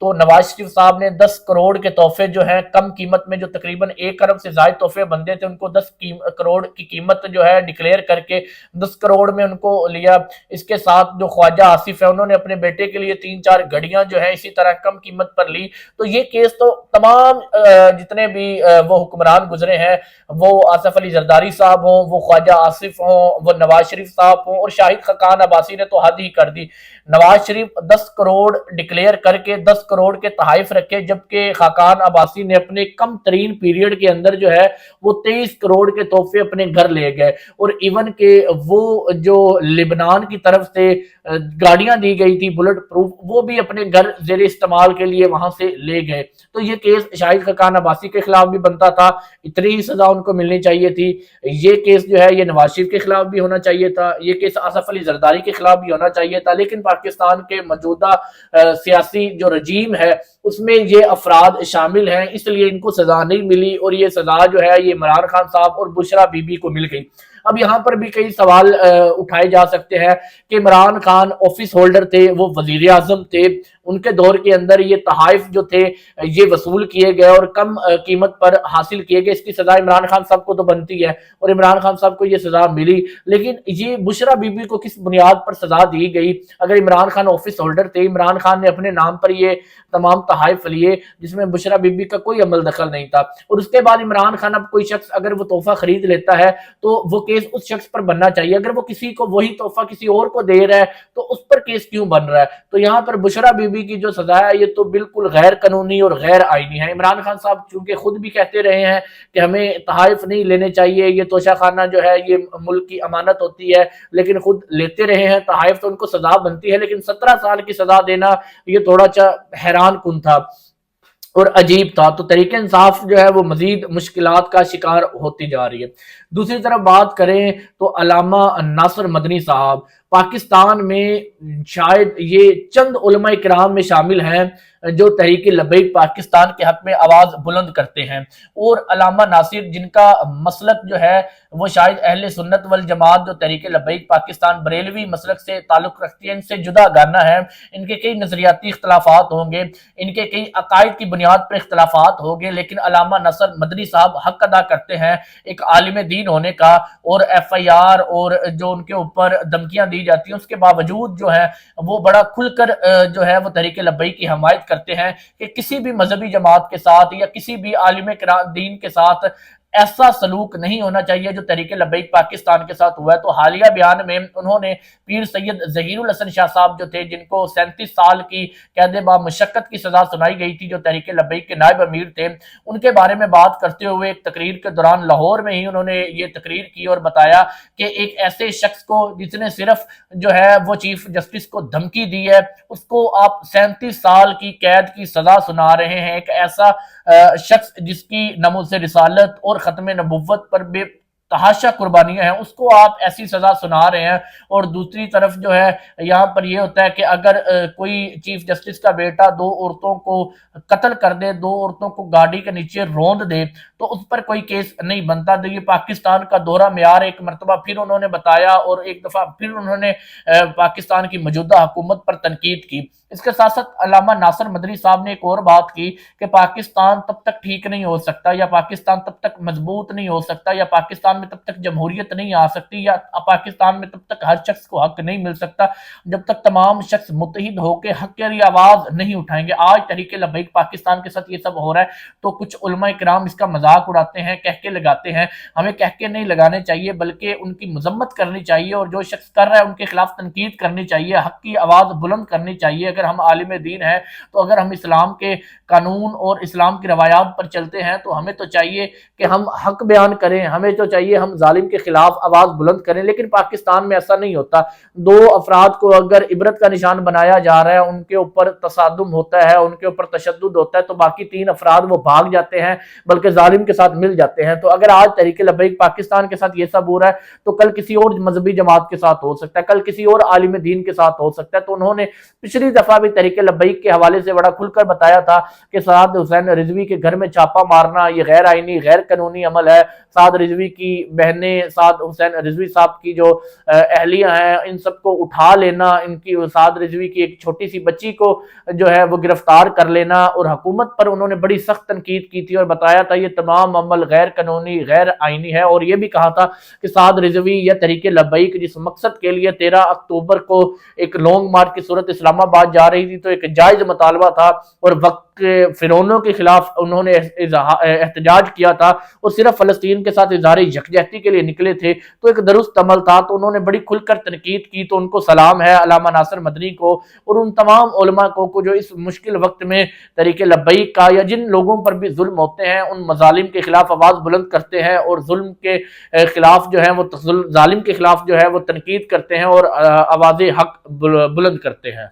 تو نواز شریف صاحب نے 10 کروڑ کے تحفے جو ہیں کم قیمت میں، جو تقریباً 1 ارب سے زائد تحفے بندے تھے، ان کو 10 کروڑ کی قیمت جو ہے ڈکلیئر کر کے 10 کروڑ میں ان کو لیا۔ اس کے ساتھ جو خواجہ آصف ہے، انہوں نے اپنے بیٹے کے لیے 3-4 گھڑیاں جو ہے اسی طرح کم قیمت پر لی۔ تو یہ کیس تو تمام جتنے بھی وہ حکمران گزرے ہیں، وہ آصف علی زرداری صاحب ہوں، وہ خواجہ آصف ہوں، وہ نواز شریف صاحب ہوں، اور شاہد خاقان عباسی نے تو حد ہی کر دی۔ نواز شریف 10 کروڑ ڈکلیئر کر کے 10 کروڑ کے تحائف رکھے، جبکہ خاقان عباسی نے اپنے کم ترین پیریڈ کے اندر جو ہے وہ 23 کروڑ کے تحفے اپنے گھر لے گئے، اور ایون کہ وہ جو لبنان کی طرف سے گاڑیاں دی گئی تھی بلٹ پروف، وہ بھی اپنے گھر زیر استعمال کے لیے وہاں سے لے گئے۔ تو یہ کیس شاہد خاقان عباسی کے خلاف بھی بنتا تھا، اتنی ہی سزا ان کو ملنی چاہیے تھی۔ یہ کیس جو ہے یہ نواز شریف کے خلاف بھی ہونا چاہیے تھا، یہ کیس آصف علی زرداری کے خلاف بھی ہونا چاہیے تھا، لیکن پاکستان کے موجودہ سیاسی جو رجیم ہے اس میں یہ افراد شامل ہیں، اس لیے ان کو سزا نہیں ملی، اور یہ سزا جو ہے یہ عمران خان صاحب اور بشرا بی بی کو مل گئی۔ اب یہاں پر بھی کئی سوال اٹھائے جا سکتے ہیں کہ عمران خان آفس ہولڈر تھے، وہ وزیر اعظم تھے، ان کے دور کے اندر یہ تحائف جو تھے یہ وصول کیے گئے اور کم قیمت پر حاصل کیے گئے، اس کی سزا عمران خان صاحب کو تو بنتی ہے، اور عمران خان صاحب کو یہ سزا ملی، لیکن یہ بشرا بی بی کو کس بنیاد پر سزا دی گئی؟ اگر عمران خان آفس ہولڈر تھے، عمران خان نے اپنے نام پر یہ تمام تحائف لیے جس میں بشرا بی بی کا کوئی عمل دخل نہیں تھا، اور اس کے بعد عمران خان اب کوئی شخص اگر وہ تحفہ خرید لیتا ہے تو وہ کیس اس شخص پر بننا چاہیے، اگر وہ کسی کو وہی تحفہ کسی اور کو دے رہا ہے تو اس پر کیس کیوں بن رہا ہے؟ تو یہاں پر بشرا بی بی کی جو سزا ہے یہ تو بالکل غیر قانونی اور غیر آئینی ہے۔ عمران خان صاحب چونکہ خود بھی کہتے رہے ہیں کہ ہمیں تحائف نہیں لینے چاہیے، یہ توشہ خانہ جو ہے یہ ملک کی امانت ہوتی ہے، لیکن خود لیتے رہے ہیں تحائف، تو ان کو سزا بنتی ہے، لیکن 17 سال کی سزا دینا یہ تھوڑا سا حیران کن تھا اور عجیب تھا۔ تو تحریک انصاف جو ہے وہ مزید مشکلات کا شکار ہوتی جا رہی ہے۔ دوسری طرف بات کریں تو علامہ ناصر مدنی صاحب پاکستان میں شاید یہ چند علماء کرام میں شامل ہیں جو تحریک لبیک پاکستان کے حق میں آواز بلند کرتے ہیں، اور علامہ ناصر جن کا مسلک جو ہے وہ شاید اہل سنت والجماعت جو تحریک لبیک پاکستان بریلوی مسلک سے تعلق رکھتی ہے ان سے جدا گانا ہے، ان کے کئی نظریاتی اختلافات ہوں گے، ان کے کئی عقائد کی بنیاد پر اختلافات ہوں گے، لیکن علامہ ناصر مدنی صاحب حق ادا کرتے ہیں ایک عالم دین ہونے کا، اور ایف آئی آر اور جو ان کے اوپر دھمکیاں دی جاتی ہیں اس کے باوجود جو ہے وہ بڑا کھل کر جو ہے وہ تحریک لبیک کی حمایت کرتے ہیں کہ کسی بھی مذہبی جماعت کے ساتھ یا کسی بھی عالم دین کے ساتھ ایسا سلوک نہیں ہونا چاہیے جو تحریک لبیک پاکستان کے ساتھ ہوا ہے۔ تو حالیہ بیان میں انہوں نے پیر سید ظہیر الحسن شاہ صاحب جو تھے، جن کو 37 سال کی قید با مشقت کی سزا سنائی گئی تھی، جو تحریک لبیک کے نائب امیر تھے، ان کے بارے میں بات کرتے ہوئے ایک تقریر کے دوران لاہور میں ہی انہوں نے یہ تقریر کی اور بتایا کہ ایک ایسے شخص کو جس نے صرف جو ہے وہ چیف جسٹس کو دھمکی دی ہے، اس کو آپ 37 سال کی قید کی سزا سنا رہے ہیں۔ ایک ایسا شخص جس کی ناموس رسالت اور ختم نبوت پر بے تحاشا قربانیاں ہیں، اس کو آپ ایسی سزا سنا رہے ہیں۔ اور دوسری طرف جو ہے یہاں پر یہ ہوتا ہے کہ اگر کوئی چیف جسٹس کا بیٹا 2 عورتوں کو قتل کر دے، 2 عورتوں کو گاڑی کے نیچے روند دے، تو اس پر کوئی کیس نہیں بنتا۔ تو یہ پاکستان کا دورہ معیار ایک مرتبہ پھر انہوں نے بتایا، اور ایک دفعہ پھر انہوں نے پاکستان کی موجودہ حکومت پر تنقید کی۔ اس کے ساتھ ساتھ علامہ ناصر مدنی صاحب نے ایک اور بات کی کہ پاکستان تب تک ٹھیک نہیں ہو سکتا، یا پاکستان تب تک مضبوط نہیں ہو سکتا، یا پاکستان میں تب تک جمہوریت نہیں آ سکتی، یا پاکستان میں تب تک ہر شخص کو حق نہیں مل سکتا جب تک تمام شخص متحد ہو کے حق کی آواز نہیں اٹھائیں گے۔ آج تحریک لبیک پاکستان کے ساتھ یہ سب ہو رہا ہے تو کچھ علماء کرام اس کا مذاق اڑاتے ہیں، کہکے لگاتے ہیں۔ ہمیں کہکے نہیں لگانے چاہیے بلکہ ان کی مذمت کرنی چاہیے، اور جو شخص کر رہا ہے ان کے خلاف تنقید کرنی چاہیے، حق کی آواز بلند کرنی چاہیے۔ اگر ہم عالم دین ہیں تو اگر ہم اسلام کے قانون اور اسلام کی روایات پر چلتے ہیں تو ہمیں تو چاہیے کہ ہم حق بیان کریں، ہمیں تو چاہیے ہم ظالم کے خلاف آواز بلند کریں، لیکن پاکستان میں ایسا نہیں ہوتا۔ 2 افراد کو اگر عبرت کا نشان بنایا جا رہا ہے، ان کے اوپر تصادم ہوتا ہے، ان کے اوپر تشدد ہوتا ہے، تو باقی 3 افراد وہ بھاگ جاتے ہیں بلکہ ظالم کے ساتھ مل جاتے ہیں۔ تو اگر آج تحریک لبیک پاکستان کے ساتھ یہ سب ہو رہا ہے تو کل کسی اور مذہبی جماعت کے ساتھ ہو سکتا ہے، کل کسی اور عالم دین کے ساتھ ہو سکتا ہے۔ تو انہوں نے پچھلی دفعہ بھی تحریک لبیک کے حوالے سے بڑا کھل کر بتایا تھا کہ سعد حسین رضوی کے گھر میں چھاپا مارنا یہ غیر آئینی غیر قانونی عمل ہے، سعد رضوی کی بہنیں سعد حسین رضوی صاحب کی جو اہلیہ ہیں ان سب کو اٹھا لینا، ان کی سعد رضوی کی ایک چھوٹی سی بچی کو جو ہے وہ گرفتار کر لینا، اور حکومت پر انہوں نے بڑی سخت تنقید کی تھی اور بتایا تھا یہ تمام عمل غیر قانونی غیر آئینی ہے، اور یہ بھی کہا تھا کہ سعد رضوی یا تحریک لبیک جس مقصد کے لیے 13 اکتوبر کو ایک لانگ مارچ کی صورت اسلام آباد جا رہی تھی تو ایک جائز مطالبہ تھا، اور وقت کے فرعونوں کے خلاف انہوں نے احتجاج کیا تھا اور صرف فلسطین کے ساتھ اظہار یکجہتی کے لیے نکلے تھے، تو ایک درست عمل تھا، تو انہوں نے بڑی کھل کر تنقید کی، تو ان کو سلام ہے علامہ ناصر مدنی کو اور ان تمام علماء کو جو اس مشکل وقت میں تحریک لبیک کا یا جن لوگوں پر بھی ظلم ہوتے ہیں ان مظالم کے خلاف آواز بلند کرتے ہیں اور ظلم کے خلاف جو ہے وہ ظالم کے خلاف جو ہے وہ تنقید کرتے ہیں اور آواز حق بلند کرتے ہیں۔